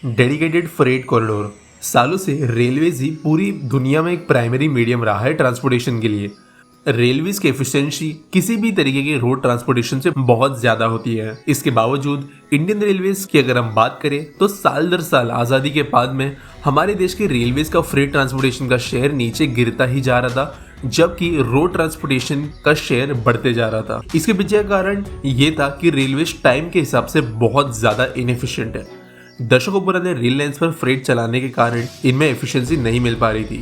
Dedicated freight corridor सालों से railways ही पूरी दुनिया में एक प्राइमरी मीडियम रहा है ट्रांसपोर्टेशन के लिए। रेलवेज की एफिशिएंसी किसी भी तरीके के रोड ट्रांसपोर्टेशन से बहुत ज्यादा होती है। इसके बावजूद इंडियन रेलवेज की अगर हम बात करें तो साल दर साल आज़ादी के बाद में हमारे देश के रेलवेज का फ्रेट ट्रांसपोर्टेशन का शेयर नीचे गिरता ही जा रहा था, जबकि रोड ट्रांसपोर्टेशन का शेयर बढ़ते जा रहा था। इसके पीछे का कारण ये था कि रेलवेज टाइम के हिसाब से बहुत ज्यादा इनएफिशिएंट है। दशकों पुराने रेल लाइन्स पर फ्रेट चलाने के कारण इनमें एफिशिएंसी नहीं मिल पा रही थी।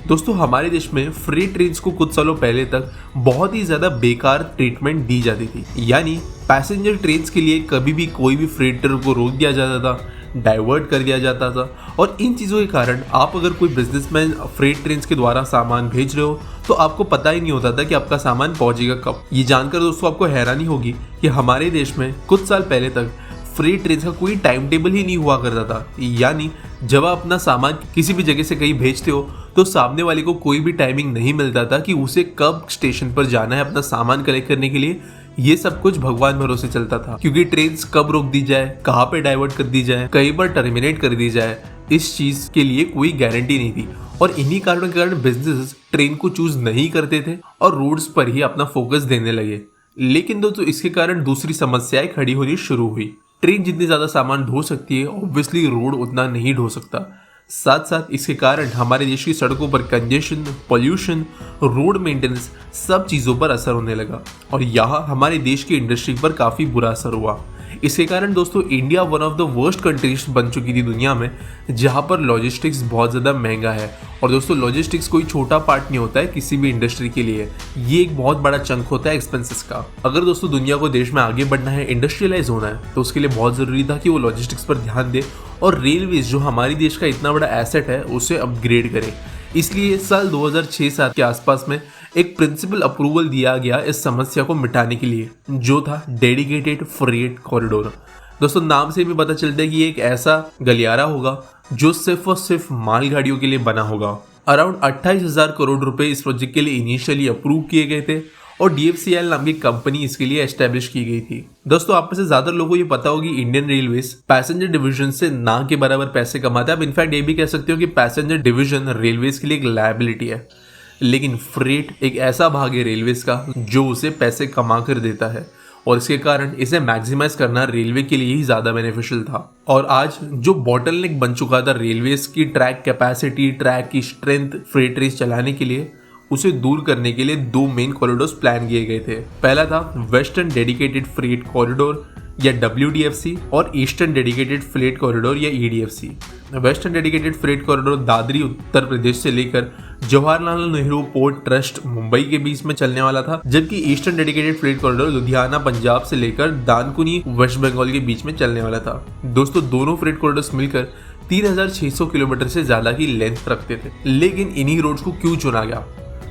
दोस्तों, हमारे देश में फ्रेट ट्रेन्स को कुछ सालों पहले तक बहुत ही ज्यादा बेकार ट्रीटमेंट दी जाती थी। यानी पैसेंजर ट्रेन्स के लिए कभी भी कोई भी फ्रेटर को रोक दिया जाता था, डाइवर्ट कर दिया जाता था, और इन चीज़ों के कारण आप अगर कोई बिजनेसमैन फ्रेट ट्रेन्स के द्वारा सामान भेज रहे हो तो आपको पता ही नहीं होता था कि आपका सामान पहुंचेगा कब। ये जानकर दोस्तों आपको हैरानी होगी कि हमारे देश में कुछ साल पहले तक फ्रेट ट्रेन का कोई टाइम टेबल ही नहीं हुआ करता था। यानी जब आप अपना सामान किसी भी जगह से कहीं भेजते हो तो सामने वाले को कोई भी टाइमिंग नहीं मिलता था कि उसे कब स्टेशन पर जाना है अपना सामान कलेक्ट करने के लिए। ये सब कुछ भगवान भरोसे चलता था, क्योंकि ट्रेन कब रोक दी जाए, कहाँ पे डाइवर्ट कर दी जाए, कहीं पर टर्मिनेट कर दी जाए, इस चीज के लिए कोई गारंटी नहीं थी। और इन्हीं कारणों के कारण बिजनेस ट्रेन को चूज नहीं करते थे और रोड्स पर ही अपना फोकस देने लगे। लेकिन दोस्तों, इसके कारण दूसरी समस्याएं खड़ी होनी शुरू हुई। ट्रेन जितनी ज्यादा सामान ढो सकती है, ऑब्वियसली रोड उतना नहीं ढो सकता। साथ साथ इसके कारण हमारे देश की सड़कों पर कंजेशन, पॉल्यूशन, रोड मेंटेनेंस सब चीज़ों पर असर होने लगा, और यहाँ हमारे देश की इंडस्ट्री पर काफ़ी बुरा असर हुआ। इसके कारण दोस्तों India one of the worst countries बन चुकी थी दुनिया में, जहाँ पर लॉजिस्टिक्स बहुत ज़्यादा महंगा है। और दोस्तों, लॉजिस्टिक्स कोई छोटा पार्ट नहीं होता है किसी भी इंडस्ट्री के लिए, ये एक बहुत बड़ा चंक होता है एक्सपेंसेस का। अगर दोस्तों दुनिया को देश में आगे बढ़ना है, इंडस्ट्रियलाइज होना है, तो उसके लिए बहुत ज़रूरी था कि वो लॉजिस्टिक्स पर ध्यान दे और रेलवेज जो हमारी देश का इतना बड़ा एसेट है उसे अपग्रेड करे। इसलिए साल 2006-7 के आसपास में एक प्रिंसिपल अप्रूवल दिया गया इस समस्या को मिटाने के लिए, जो था डेडिकेटेड फ्रेट कॉरिडोर। दोस्तों, नाम से भी पता चलता है कि ये एक ऐसा गलियारा होगा जो सिर्फ और सिर्फ मालगाड़ियों के लिए बना होगा। अराउंड 28,000 करोड़ रुपए इस प्रोजेक्ट के लिए इनिशियली अप्रूव किए गए थे और DFCL नाम की कंपनी इसके लिए एस्टेब्लिश की गई थी। दोस्तों, आप में से ज्यादा लोगों को ये पता होगी इंडियन रेलवेज पैसेंजर डिवीजन से ना के बराबर पैसे कमाता है। आप इनफैक्ट ये भी कह सकते हो कि पैसेंजर डिवीजन रेलवेज के लिए एक लायबिलिटी है। लेकिन फ्रेट एक ऐसा भाग है रेलवेज का जो उसे पैसे कमा कर देता है, और इसके कारण इसे मैक्सिमाइज करना रेलवे के लिए ही ज्यादा बेनिफिशियल था। और आज जो बॉटलनेक बन चुका था रेलवेज की ट्रैक कैपेसिटी, ट्रैक की स्ट्रेंथ फ्रेट रेस चलाने के लिए, उसे दूर करने के लिए दो मेन कॉरिडोर्स प्लान किए गए थे। पहला था वेस्टर्न डेडिकेटेड फ्रेट कॉरिडोर या WDFC, और ईस्टर्न डेडिकेटेड फ्रेट कॉरिडोर या EDFC। Western dedicated freight corridor Dadri Uttar Pradesh से लेकर जवाहरलाल नेहरू पोर्ट ट्रस्ट मुंबई के बीच में चलने वाला था, जबकि eastern dedicated freight corridor Ludhiana Punjab से लेकर दानकुनी वेस्ट बंगाल के बीच में चलने वाला था। दोस्तों, दोनों फ्रेट कॉरिडोर्स मिलकर 3,600 किलोमीटर से ज्यादा की लेंथ रखते थे। लेकिन इन्हीं रोड्स को क्यों चुना गया?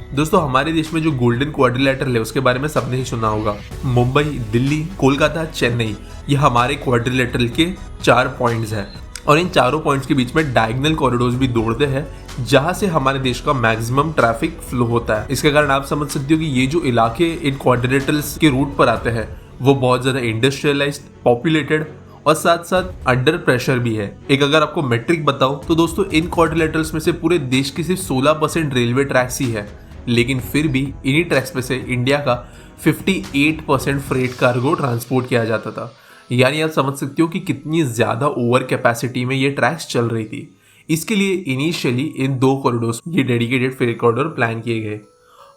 दोस्तों, हमारे देश में जो गोल्डन क्वाड्रिलेटरल है उसके बारे में सबने ही सुना होगा। मुंबई, दिल्ली, कोलकाता, चेन्नई, ये हमारे क्वाड्रिलेटरल के 4 पॉइंट्स हैं, और इन चारों पॉइंट्स के बीच में डायगोनल कॉरिडोर्स भी दौड़ते हैं, जहां से हमारे देश का मैक्सिमम ट्रैफिक फ्लो होता है। इसके कारण आप समझ सकते हो कि ये जो इलाके इन क्वाड्रिलेटरल्स के रूट पर आते हैं वो बहुत ज्यादा इंडस्ट्रियलाइज्ड, पॉपुलेटेड और साथ साथ अंडर प्रेशर भी है। एक अगर आपको मेट्रिक बताओ तो दोस्तों, इन क्वाड्रिलेटरल्स में से पूरे देश की सिर्फ 16% रेलवे ट्रैक्स ही है, लेकिन फिर भी इन्हीं ट्रैक्स में से इंडिया का 58% फ्रेट कार्गो ट्रांसपोर्ट किया जाता था। यानी आप समझ सकते हो कि कितनी ज्यादा ओवर कैपेसिटी में ये ट्रैक्स चल रही थी। इसके लिए इनिशियली इन 2 कॉरिडोर्स, ये डेडिकेटेड फ्रेट कॉरिडोर प्लान किए गए।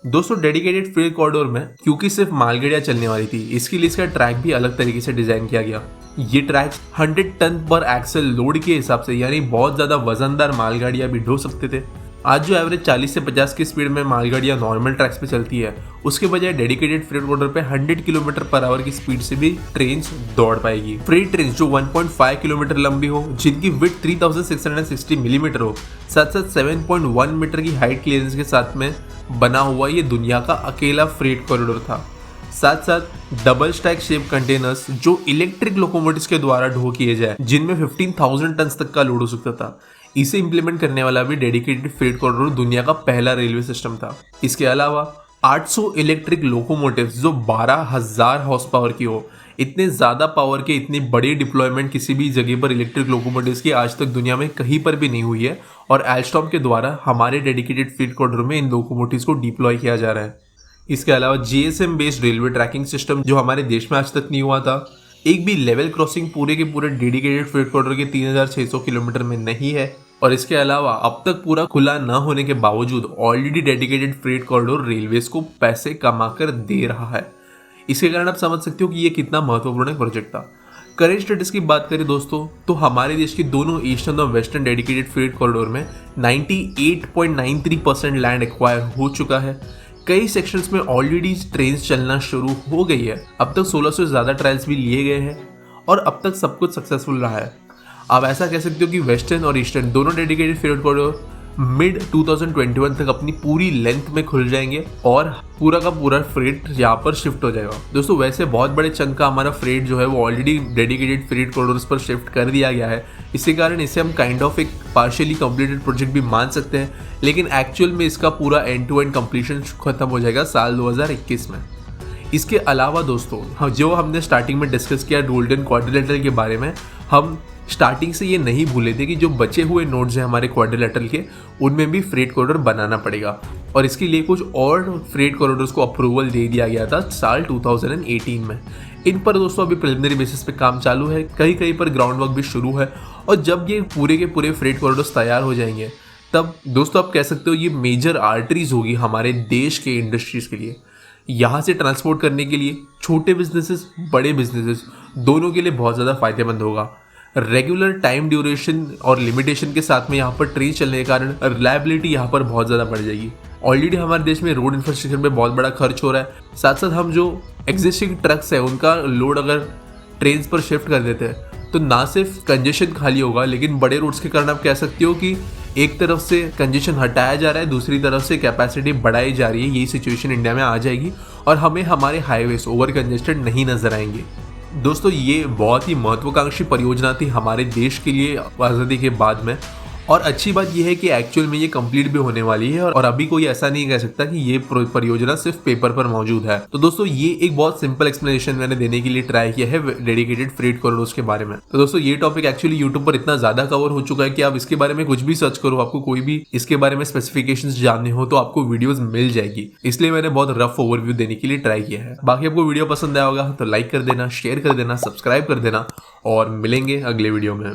दोस्तों, डेडिकेटेड फ्रेट कॉरिडोर में क्योंकि सिर्फ मालगाड़ियां चलने वाली थी, इसके लिए इसका ट्रैक भी अलग तरीके से डिजाइन किया गया। ये ट्रैक 100 टन पर एक्सल लोड के हिसाब से, यानी बहुत ज्यादा वजनदार मालगाड़ियां भी ढो सकते थे। आज जो एवरेज 40 से 50 की स्पीड में मालगाड़ियां नॉर्मल ट्रैक्स पे चलती है, उसके बजाय डेडिकेटेड फ्रेट कॉरिडोर पे 100 किलोमीटर पर आवर की स्पीड से भी ट्रेन दौड़ पाएगी। फ्रेट ट्रेन जो 1.5 किलोमीटर लंबी हो, जिनकी विड्थ 3660 मिलीमीटर हो, साथ साथ 7.1 मीटर की हाइट क्लियरेंस के साथ में बना हुआ ये दुनिया का अकेला फ्रेट कॉरिडोर था। साथ साथ डबल स्टैक शेप कंटेनर्स जो इलेक्ट्रिक लोकोमोटिव्स के द्वारा ढो किए जाए, जिनमें 15,000 टन तक का लोड हो सकता था। इसे इम्प्लीमेंट करने वाला भी डेडिकेटेड फ्रेट कॉरिडोर दुनिया का पहला रेलवे सिस्टम था। इसके अलावा 800 इलेक्ट्रिक लोकोमोटिव्स जो 12,000 हॉर्स पावर की हो, इतने ज़्यादा पावर के इतनी बड़ी डिप्लॉयमेंट किसी भी जगह पर इलेक्ट्रिक लोकोमोटिव्स की आज तक दुनिया में कहीं पर भी नहीं हुई है और एल्स्टॉम के द्वारा हमारे डेडिकेटेड फ्रेट कॉरिडोर में इन लोकोमोटिव्स को डिप्लॉय किया जा रहा है। इसके अलावा GSM based railway tracking system जो हमारे देश में आज तक नहीं हुआ था, एक भी लेवल क्रॉसिंग पूरे के पूरे डेडिकेटेड फ्रेट कॉरिडोर के 3,600 किलोमीटर में नहीं है। और इसके अलावा अब तक पूरा खुला न होने के बावजूद already dedicated freight corridor railways को पैसे कमाकर दे रहा है। इसके कारण आप समझ सकते हो कि ये कितना महत्वपूर्ण प्रोजेक्ट था। करेंट स्टेटस की बात करें दोस्तों, तो हमारे देश के दोनों ईस्टर्न और वेस्टर्न डेडिकेटेड फ्रेट कॉरिडोर में 98.93% लैंड एक्वायर हो चुका है। कई सेक्शंस में ऑलरेडी ट्रेन चलना शुरू हो गई है। अब तक 1600 से ज़्यादा ट्रायल्स भी लिए गए हैं और अब तक सब कुछ सक्सेसफुल रहा है। आप ऐसा कह सकते हो कि वेस्टर्न और ईस्टर्न दोनों डेडिकेटेड फ्रेट कॉरिडोर मिड 2021 तक अपनी पूरी लेंथ में खुल जाएंगे और पूरा का पूरा फ्रेट यहाँ पर शिफ्ट हो जाएगा। दोस्तों वैसे बहुत बड़े चंक का हमारा फ्रेट जो है वो ऑलरेडी डेडिकेटेड फ्रेट कॉरिडोर्स पर शिफ्ट कर दिया गया है। इसके कारण इसे हम काइंड ऑफ एक पार्शियली कंप्लीटेड प्रोजेक्ट भी मान सकते हैं, लेकिन एक्चुअल में इसका पूरा एंड टू एंड कंप्लीशन खत्म हो जाएगा साल 2021 में। इसके अलावा दोस्तों जो हमने स्टार्टिंग में डिस्कस किया गोल्डन क्वाड्रिलेटरल के बारे में, हम स्टार्टिंग से ये नहीं भूले थे कि जो बचे हुए नोड्स हैं हमारे क्वाड्रिलेटरल के, उनमें भी फ्रेट कॉरिडोर बनाना पड़ेगा और इसके लिए कुछ और फ्रेट कॉरिडोर्स को अप्रूवल दे दिया गया था साल 2018 में। इन पर दोस्तों अभी प्रिलिमिनरी बेसिस पे काम चालू है, कहीं कहीं पर ग्राउंड वर्क भी शुरू है और जब ये पूरे के पूरे फ्रेट कॉरिडोर्स तैयार हो जाएंगे तब दोस्तों आप कह सकते हो ये मेजर आर्टरीज होगी हमारे देश के इंडस्ट्रीज के लिए। यहाँ से ट्रांसपोर्ट करने के लिए छोटे बिजनेसेस बड़े बिजनेसेस दोनों के लिए बहुत ज़्यादा फायदेमंद होगा। रेगुलर टाइम ड्यूरेशन और लिमिटेशन के साथ में यहाँ पर ट्रेन चलने के कारण रिलायबिलिटी यहाँ पर बहुत ज़्यादा बढ़ जाएगी। ऑलरेडी हमारे देश में रोड इंफ्रास्ट्रक्चर पे बहुत बड़ा खर्च हो रहा है, साथ साथ हम जो एग्जिस्टिंग ट्रक्स है उनका लोड अगर ट्रेन पर शिफ्ट कर देते हैं तो ना सिर्फ कंजेशन खाली होगा, लेकिन बड़े रोड्स के कारण आप कह सकते हो कि एक तरफ से कंजेशन हटाया जा रहा है, दूसरी तरफ से कैपेसिटी बढ़ाई जा रही है। यही सिचुएशन इंडिया में आ जाएगी और हमें हमारे हाईवेज ओवर कंजेस्टेड नहीं नजर आएंगे। दोस्तों ये बहुत ही महत्वाकांक्षी परियोजना थी हमारे देश के लिए आज़ादी के बाद में, और अच्छी बात यह है कि एक्चुअल में ये कंप्लीट भी होने वाली है और अभी कोई ऐसा नहीं कह सकता कि ये परियोजना सिर्फ पेपर पर मौजूद है। तो दोस्तों ये एक बहुत सिंपल एक्सप्लेनेशन मैंने देने के लिए ट्राई किया है डेडिकेटेड फ्रेट कॉरिडोर्स के बारे में। तो दोस्तों ये टॉपिक एक्चुअली यूट्यूब पर इतना ज्यादा कवर हो चुका है कि आप इसके बारे में कुछ भी सर्च करो, आपको कोई भी इसके बारे में स्पेसिफिकेशंस जानने हो तो आपको वीडियोस मिल जाएगी। इसलिए मैंने बहुत रफ ओवरव्यू देने के लिए ट्राई किया है। बाकी आपको वीडियो पसंद आया होगा तो लाइक कर देना, शेयर कर देना, सब्सक्राइब कर देना और मिलेंगे अगले वीडियो में।